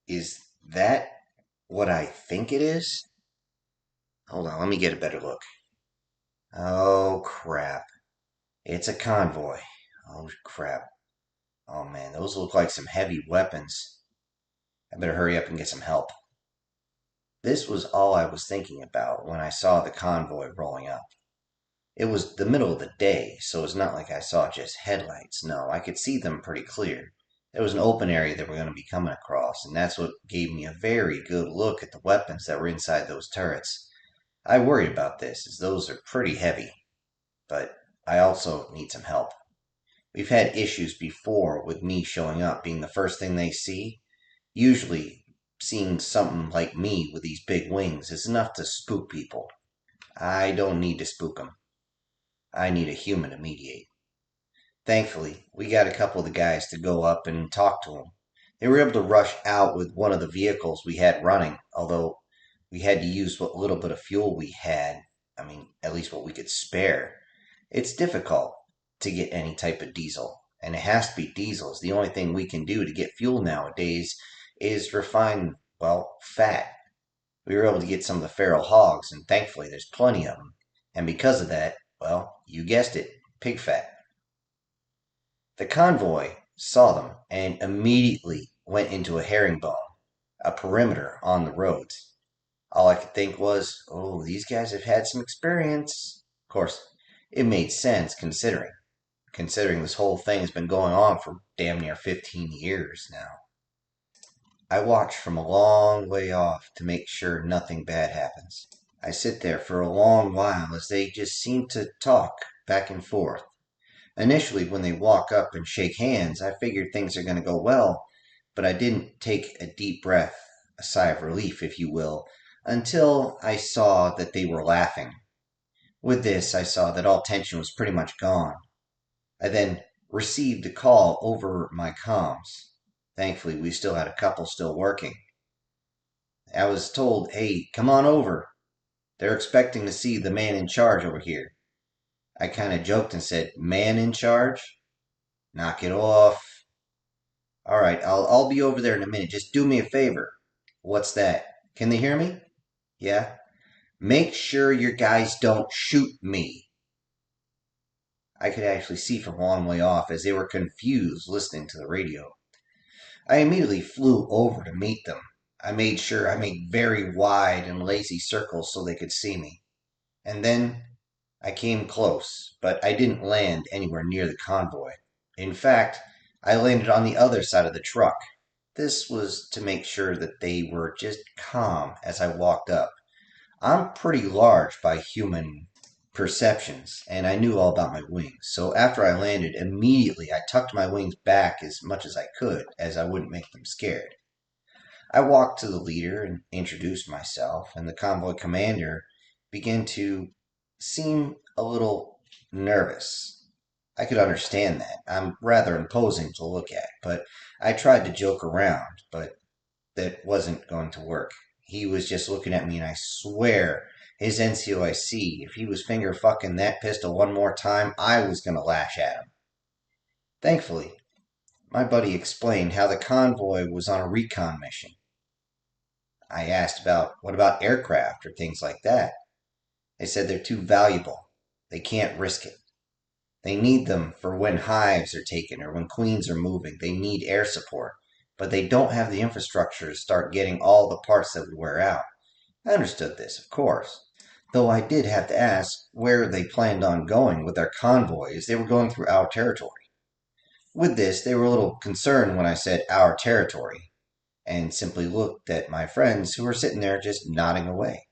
Is that what I think it is? Hold on, let me get a better look. Oh, crap. It's a convoy. Oh, crap. Oh, man, those look like some heavy weapons. I better hurry up and get some help. This was all I was thinking about when I saw the convoy rolling up. It was the middle of the day, so it's not like I saw just headlights. No, I could see them pretty clear. There was an open area that we're going to be coming across, and that's what gave me a very good look at the weapons that were inside those turrets. I worried about this, as those are pretty heavy, but I also need some help. We've had issues before with me showing up being the first thing they see. Usually, seeing something like me with these big wings is enough to spook people. I don't need to spook them. I need a human to mediate. Thankfully, we got a couple of the guys to go up and talk to them. They were able to rush out with one of the vehicles we had running, although we had to use what little bit of fuel we had. I mean, at least what we could spare. It's difficult to get any type of diesel, and it has to be diesel. It's the only thing we can do to get fuel nowadays is refine, well, fat. We were able to get some of the feral hogs, and thankfully there's plenty of them. And because of that, well, you guessed it, pig fat. The convoy saw them and immediately went into a herringbone, a perimeter on the roads. All I could think was, oh, these guys have had some experience. Of course, it made sense considering this whole thing has been going on for damn near 15 years now. I watch from a long way off to make sure nothing bad happens. I sit there for a long while as they just seem to talk back and forth. Initially, when they walk up and shake hands, I figured things are going to go well, but I didn't take a deep breath, a sigh of relief, if you will, until I saw that they were laughing. With this, I saw that all tension was pretty much gone. I then received a call over my comms. Thankfully, we still had a couple still working. I was told, hey, come on over. They're expecting to see the man in charge over here. I kind of joked and said, man in charge? Knock it off. All right, I'll be over there in a minute. Just do me a favor. What's that? Can they hear me? Yeah. Make sure your guys don't shoot me. I could actually see from a long way off as they were confused listening to the radio. I immediately flew over to meet them. I made sure I made very wide and lazy circles so they could see me. And then I came close, but I didn't land anywhere near the convoy. In fact, I landed on the other side of the truck. This was to make sure that they were just calm as I walked up. I'm pretty large by human perceptions, and I knew all about my wings. So after I landed, immediately I tucked my wings back as much as I could, as I wouldn't make them scared. I walked to the leader and introduced myself, and the convoy commander began to seem a little nervous. I could understand that. I'm rather imposing to look at, but I tried to joke around, but that wasn't going to work. He was just looking at me, and I swear his NCOIC, if he was finger fucking that pistol one more time, I was going to lash at him. Thankfully, my buddy explained how the convoy was on a recon mission. I asked about what about aircraft or things like that. They said they're too valuable. They can't risk it. They need them for when hives are taken or when queens are moving. They need air support, but they don't have the infrastructure to start getting all the parts that would wear out. I understood this, of course, though I did have to ask where they planned on going with their convoy as they were going through our territory. With this, they were a little concerned when I said our territory, and simply looked at my friends who were sitting there just nodding away.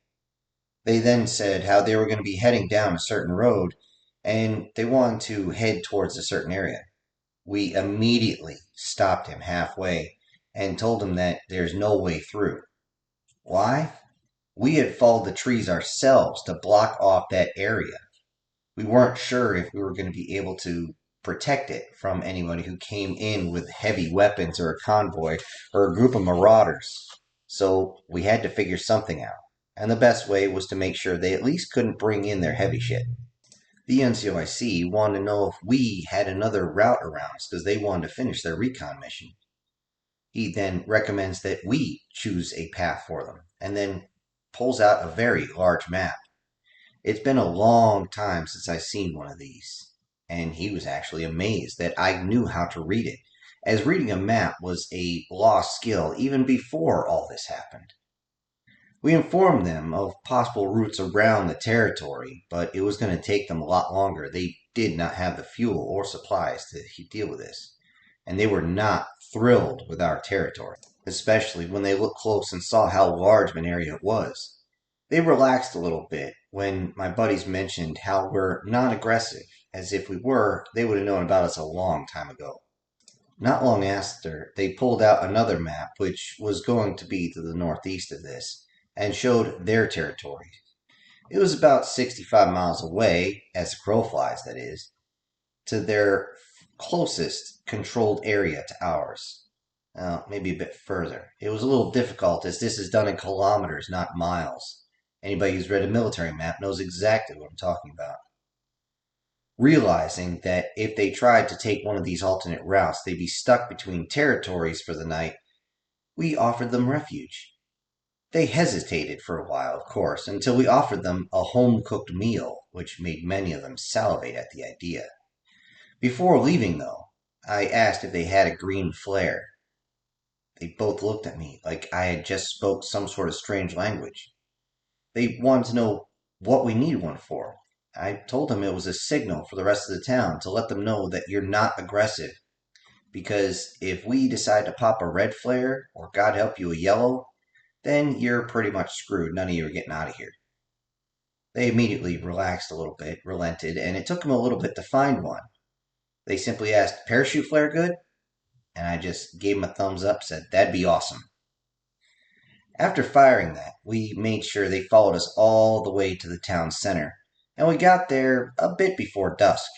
They then said how they were going to be heading down a certain road and they wanted to head towards a certain area. We immediately stopped him halfway and told him that there's no way through. Why? We had followed the trees ourselves to block off that area. We weren't sure if we were going to be able to protect it from anybody who came in with heavy weapons or a convoy or a group of marauders. So we had to figure something out. And the best way was to make sure they at least couldn't bring in their heavy shit. The NCOIC wanted to know if we had another route around us because they wanted to finish their recon mission. He then recommends that we choose a path for them and then pulls out a very large map. It's been a long time since I've seen one of these, and he was actually amazed that I knew how to read it, as reading a map was a lost skill even before all this happened. We informed them of possible routes around the territory, but it was going to take them a lot longer. They did not have the fuel or supplies to deal with this, and they were not thrilled with our territory, especially when they looked close and saw how large of an area it was. They relaxed a little bit when my buddies mentioned how we're non-aggressive, as if we were, they would have known about us a long time ago. Not long after, they pulled out another map, which was going to be to the northeast of this, and showed their territory. It was about 65 miles away, as the crow flies, that is, to their closest controlled area to ours. Maybe a bit further. It was a little difficult, as this is done in kilometers, not miles. Anybody who's read a military map knows exactly what I'm talking about. Realizing that if they tried to take one of these alternate routes, they'd be stuck between territories for the night, we offered them refuge. They hesitated for a while, of course, until we offered them a home-cooked meal, which made many of them salivate at the idea. Before leaving, though, I asked if they had a green flare. They both looked at me like I had just spoke some sort of strange language. They wanted to know what we need one for. I told them it was a signal for the rest of the town to let them know that you're not aggressive. Because if we decide to pop a red flare, or God help you, a yellow, then you're pretty much screwed. None of you are getting out of here. They immediately relaxed a little bit, relented, and it took them a little bit to find one. They simply asked, "Parachute flare good?" And I just gave them a thumbs up, said, "That'd be awesome." After firing that, we made sure they followed us all the way to the town center, and we got there a bit before dusk.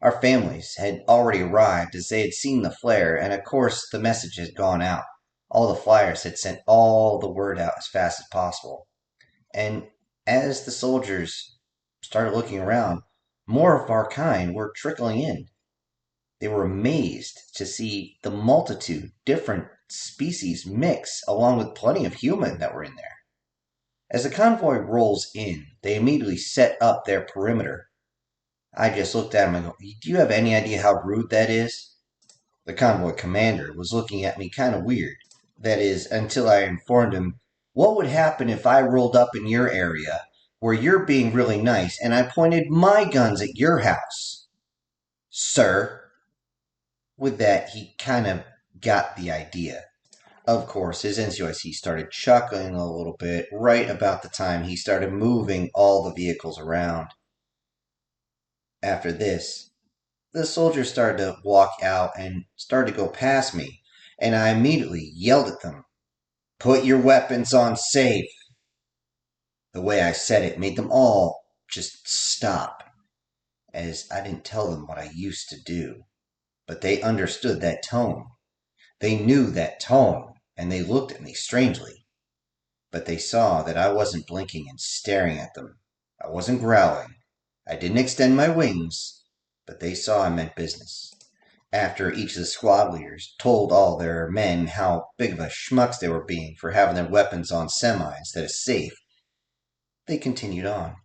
Our families had already arrived as they had seen the flare, and of course the message had gone out. All the flyers had sent all the word out as fast as possible. And as the soldiers started looking around, more of our kind were trickling in. They were amazed to see the multitude different species mix, along with plenty of human that were in there. As the convoy rolls in, they immediately set up their perimeter. I just looked at him and go, "Do you have any idea how rude that is?" The convoy commander was looking at me kind of weird. That is, until I informed him, "What would happen if I rolled up in your area where you're being really nice and I pointed my guns at your house, sir?" With that, he kind of got the idea. Of course, his NCOIC started chuckling a little bit right about the time he started moving all the vehicles around. After this, the soldiers started to walk out and started to go past me, and I immediately yelled at them, "Put your weapons on safe." The way I said it made them all just stop, as I didn't tell them what I used to do. But they understood that tone. They knew that tone, and they looked at me strangely. But they saw that I wasn't blinking and staring at them. I wasn't growling. I didn't extend my wings, but they saw I meant business. After each of the squad leaders told all their men how big of a schmucks they were being for having their weapons on semi instead of safe, they continued on.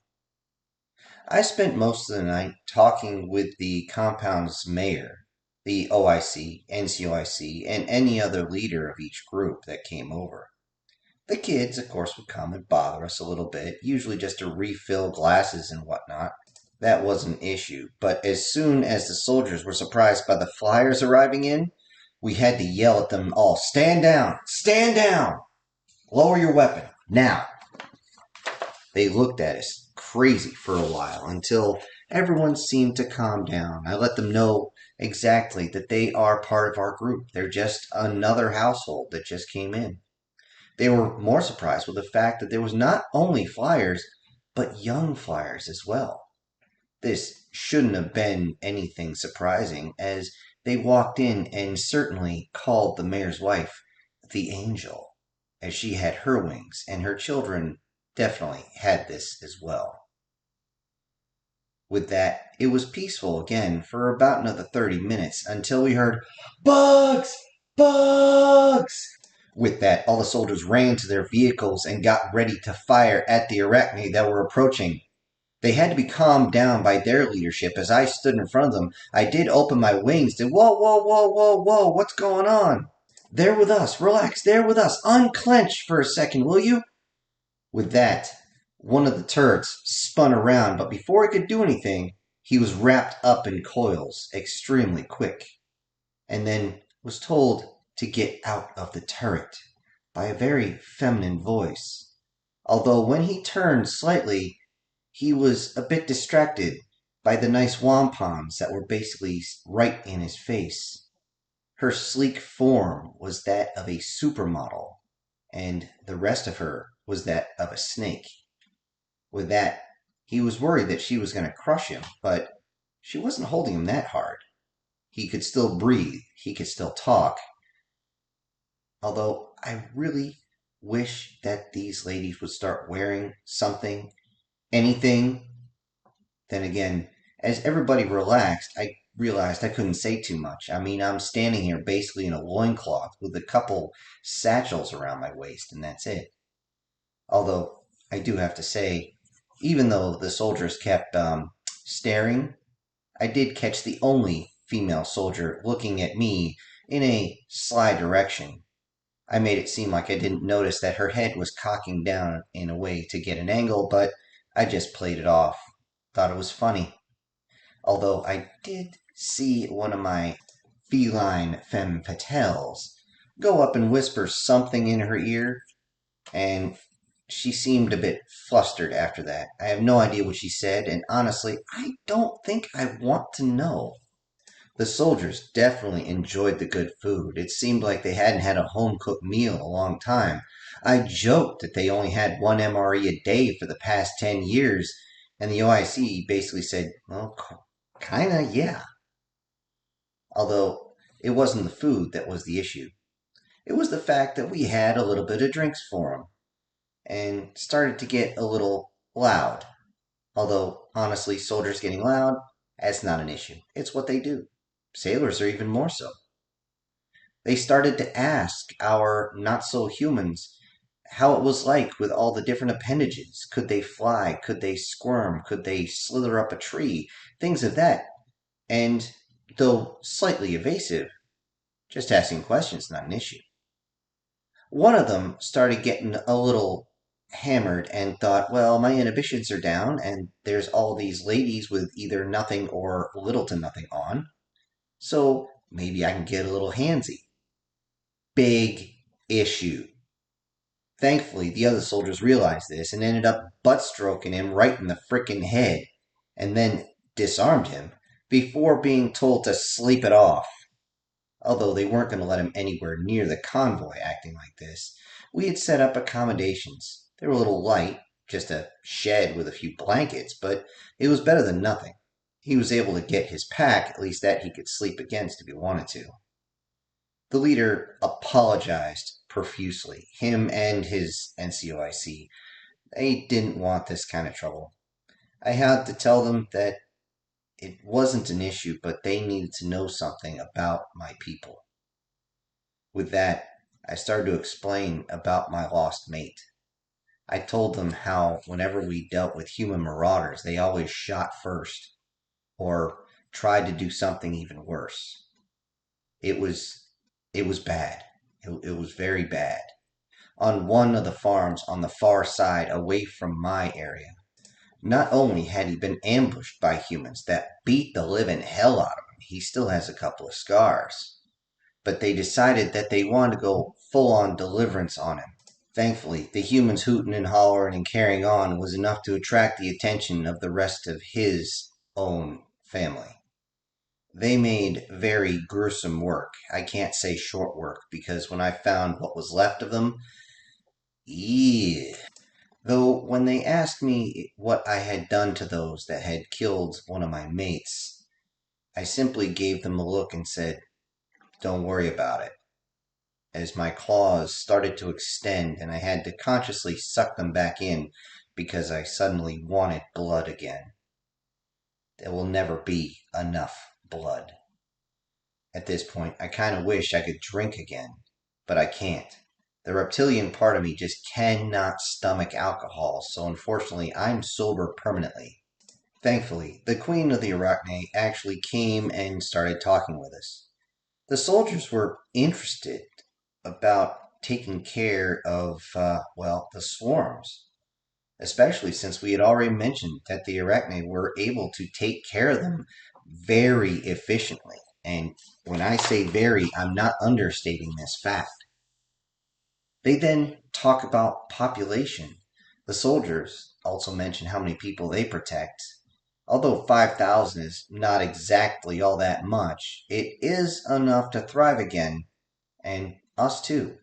I spent most of the night talking with the compound's mayor, the OIC, NCOIC, and any other leader of each group that came over. The kids, of course, would come and bother us a little bit, usually just to refill glasses and whatnot. That was an issue, but as soon as the soldiers were surprised by the flyers arriving in, we had to yell at them all, "Stand down! Stand down! Lower your weapon! Now!" They looked at us crazy for a while until everyone seemed to calm down. I let them know exactly that they are part of our group. They're just another household that just came in. They were more surprised with the fact that there was not only flyers, but young flyers as well. This shouldn't have been anything surprising, as they walked in and certainly called the mayor's wife the angel, as she had her wings, and her children definitely had this as well. With that, it was peaceful again for about another 30 minutes until we heard, "Bugs! Bugs! With that, all the soldiers ran to their vehicles and got ready to fire at the arachne that were approaching. They had to be calmed down by their leadership. As I stood in front of them, I did open my wings to, whoa, whoa, whoa, whoa, whoa, what's going on? They're with us. Relax. They're with us. Unclench for a second, will you? With that, one of the turrets spun around, but before he could do anything, he was wrapped up in coils extremely quick, and then was told to get out of the turret by a very feminine voice. Although when he turned slightly, he was a bit distracted by the nice wampums that were basically right in his face. Her sleek form was that of a supermodel, and the rest of her was that of a snake. With that, he was worried that she was going to crush him, but she wasn't holding him that hard. He could still breathe, he could still talk. Although I really wish that these ladies would start wearing something, anything. Then again, as everybody relaxed, I realized I couldn't say too much. I mean, I'm standing here basically in a loincloth with a couple satchels around my waist, and that's it. Although, I do have to say, even though the soldiers kept staring, I did catch the only female soldier looking at me in a sly direction. I made it seem like I didn't notice that her head was cocking down in a way to get an angle, but I just played it off. Thought it was funny. Although I did see one of my feline femme fatales go up and whisper something in her ear, and she seemed a bit flustered after that. I have no idea what she said, and honestly, I don't think I want to know. The soldiers definitely enjoyed the good food. It seemed like they hadn't had a home cooked meal in a long time. I joked that they only had one MRE a day for the past 10 years, and the OIC basically said, well, kinda, yeah. Although it wasn't the food that was the issue. It was the fact that we had a little bit of drinks for them and started to get a little loud. Although, honestly, soldiers getting loud, that's not an issue. It's what they do. Sailors are even more so. They started to ask our not so humans how it was like with all the different appendages. Could they fly? Could they squirm? Could they slither up a tree? Things of that. And though slightly evasive, just asking questions not an issue. One of them started getting a little hammered and thought, well, my inhibitions are down, and there's all these ladies with either nothing or little to nothing on, so maybe I can get a little handsy. Big issue. Thankfully, the other soldiers realized this and ended up butt stroking him right in the frickin' head, and then disarmed him before being told to sleep it off. Although they weren't going to let him anywhere near the convoy acting like this, we had set up accommodations. They were a little light, just a shed with a few blankets, but it was better than nothing. He was able to get his pack, at least that he could sleep against if he wanted to. The leader apologized profusely, him and his NCOIC. They didn't want this kind of trouble. I had to tell them that it wasn't an issue, but they needed to know something about my people. With that, I started to explain about my lost mate. I told them how whenever we dealt with human marauders, they always shot first, or tried to do something even worse. It was it was bad. It was very bad. On one of the farms on the far side away from my area, not only had he been ambushed by humans that beat the living hell out of him, he still has a couple of scars. But they decided that they wanted to go full on deliverance on him. Thankfully, the humans hooting and hollering and carrying on was enough to attract the attention of the rest of his own family. They made very gruesome work. I can't say short work because when I found what was left of them, yeah. Though when they asked me what I had done to those that had killed one of my mates, I simply gave them a look and said, don't worry about it. As my claws started to extend and I had to consciously suck them back in because I suddenly wanted blood again. There will never be enough blood. At this point, I kind of wish I could drink again, but I can't. The reptilian part of me just cannot stomach alcohol, so unfortunately, I'm sober permanently. Thankfully, the queen of the Arachne actually came and started talking with us. The soldiers were interested about taking care of, the swarms, especially since we had already mentioned that the Arachne were able to take care of them very efficiently. And when I say very, I'm not understating this fact. They then talk about population. The soldiers also mention how many people they protect. Although 5,000 is not exactly all that much, it is enough to thrive again, and us too.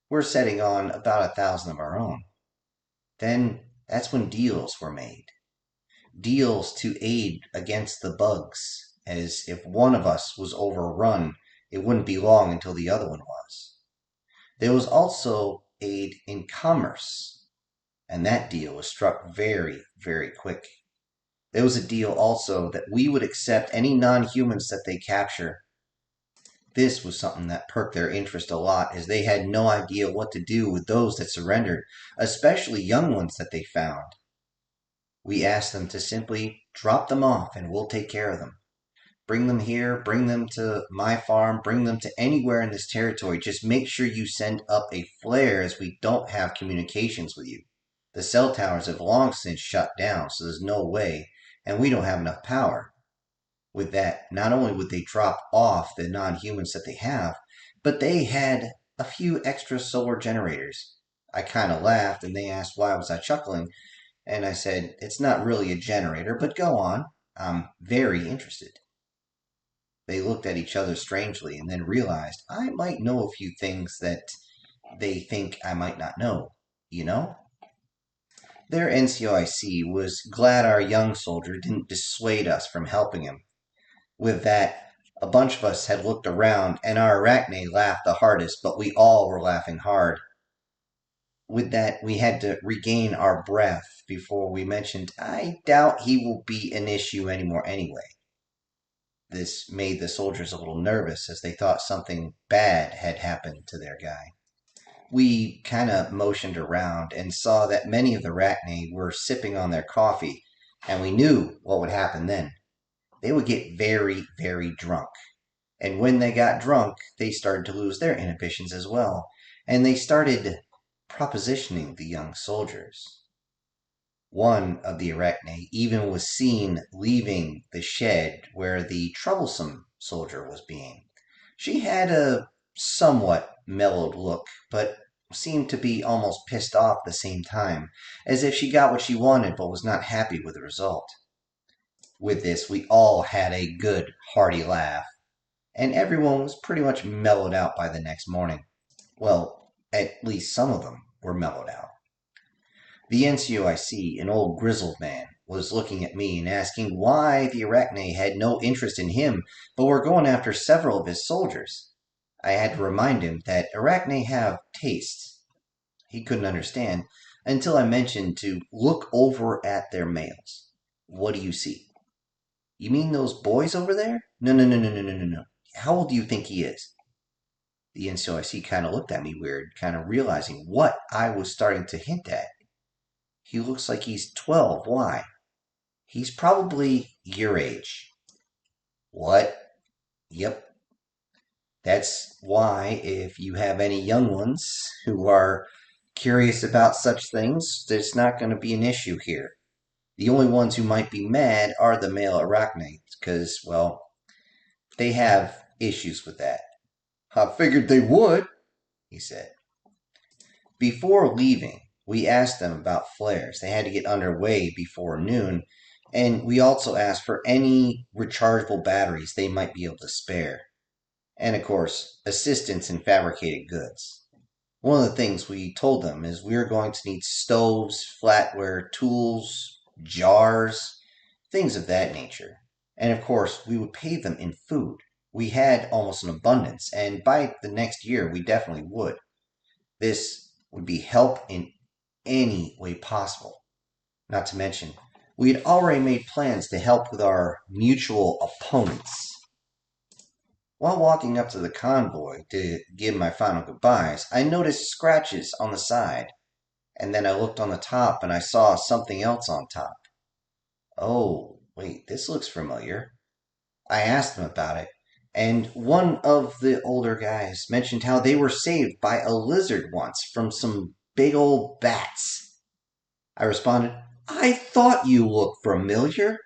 We're setting on about 1,000 of our own. Then that's when deals were made. Deals to aid against the bugs, as if one of us was overrun, it wouldn't be long until the other one was. There was also aid in commerce, and that deal was struck very, very quick. There was a deal also that we would accept any non-humans that they capture. This was something that perked their interest a lot, as they had no idea what to do with those that surrendered, especially young ones that they found. We asked them to simply drop them off and we'll take care of them. Bring them here, bring them to my farm, bring them to anywhere in this territory. Just make sure you send up a flare, as we don't have communications with you. The cell towers have long since shut down, so there's no way, and we don't have enough power. With that, not only would they drop off the non-humans that they have, but they had a few extra solar generators. I kind of laughed, and they asked why was I chuckling, and I said, it's not really a generator, but go on. I'm very interested. They looked at each other strangely and then realized I might know a few things that they think I might not know. You know? Their NCOIC was glad our young soldier didn't dissuade us from helping him. With that, a bunch of us had looked around, and our Arachne laughed the hardest, but we all were laughing hard. With that, we had to regain our breath before we mentioned, I doubt he will be an issue anymore anyway. This made the soldiers a little nervous, as they thought something bad had happened to their guy. We kind of motioned around and saw that many of the Arachne were sipping on their coffee, and we knew what would happen then. They would get very, very drunk. And when they got drunk, they started to lose their inhibitions as well, and they started propositioning the young soldiers. One of the Arachne even was seen leaving the shed where the troublesome soldier was being. She had a somewhat mellowed look, but seemed to be almost pissed off at the same time, as if she got what she wanted but was not happy with the result. With this, we all had a good, hearty laugh, and everyone was pretty much mellowed out by the next morning. Well, at least some of them were mellowed out. The NCOIC, an old grizzled man, was looking at me and asking why the Arachne had no interest in him, but were going after several of his soldiers. I had to remind him that Arachne have tastes. He couldn't understand until I mentioned to look over at their males. What do you see? You mean those boys over there? No, no, no, no, no, no, no, no. How old do you think he is? The NCOIC kind of looked at me weird, kind of realizing what I was starting to hint at. He looks like he's 12. Why? He's probably your age. What? Yep. That's why, if you have any young ones who are curious about such things, there's not going to be an issue here. The only ones who might be mad are the male arachnids, because, well, they have issues with that. I figured they would, he said. Before leaving, we asked them about flares. They had to get underway before noon, and we also asked for any rechargeable batteries they might be able to spare. And of course, assistance in fabricated goods. One of the things we told them is we are going to need stoves, flatware, tools, jars, things of that nature. And of course, we would pay them in food. We had almost an abundance, and by the next year, we definitely would. This would be help in any way possible. Not to mention, we had already made plans to help with our mutual opponents. While walking up to the convoy to give my final goodbyes, I noticed scratches on the side, and then I looked on the top and I saw something else on top. Oh, wait, this looks familiar. I asked them about it, and one of the older guys mentioned how they were saved by a lizard once from some big old bats. I responded, I thought you looked familiar.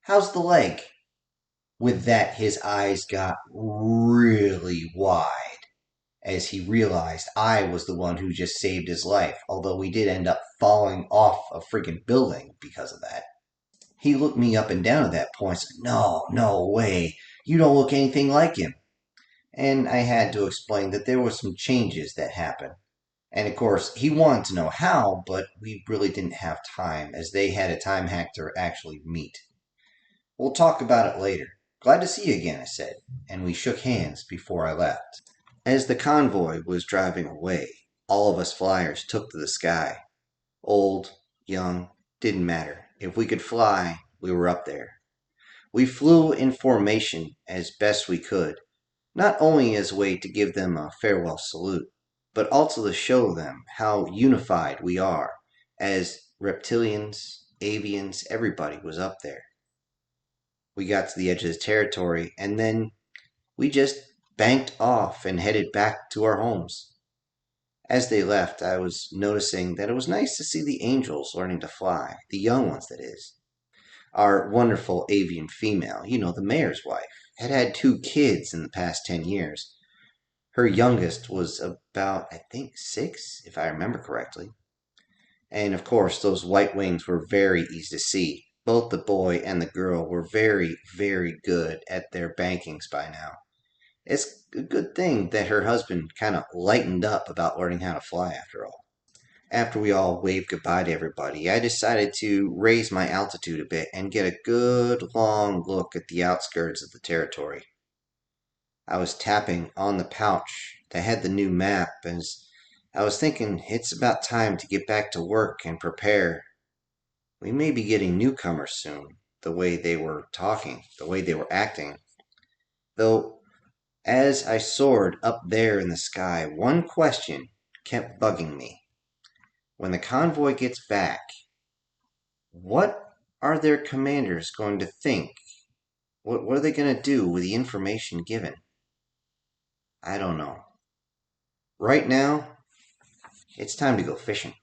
How's the leg? With that, his eyes got really wide as he realized I was the one who just saved his life, although we did end up falling off a freaking building because of that. He looked me up and down at that point and said, No, no way. You don't look anything like him. And I had to explain that there were some changes that happened. And of course, he wanted to know how, but we really didn't have time as they had a time hack to actually meet. We'll talk about it later. Glad to see you again, I said, and we shook hands before I left. As the convoy was driving away, all of us flyers took to the sky. Old, young, didn't matter. If we could fly, we were up there. We flew in formation as best we could, not only as a way to give them a farewell salute, but also to show them how unified we are, as reptilians, avians, everybody was up there. We got to the edge of the territory, and then we just banked off and headed back to our homes. As they left, I was noticing that it was nice to see the angels learning to fly, the young ones, that is. Our wonderful avian female, the mayor's wife, had had 2 kids in the past 10 years. Her youngest was about, I think, 6, if I remember correctly. And of course, those white wings were very easy to see. Both the boy and the girl were very, very good at their bankings by now. It's a good thing that her husband kind of lightened up about learning how to fly after all. After we all waved goodbye to everybody, I decided to raise my altitude a bit and get a good long look at the outskirts of the territory. I was tapping on the pouch that had the new map as I was thinking it's about time to get back to work and prepare. We may be getting newcomers soon, the way they were talking, the way they were acting. Though, as I soared up there in the sky, one question kept bugging me. When the convoy gets back, what are their commanders going to think? What are they going to do with the information given? I don't know. Right now, it's time to go fishing.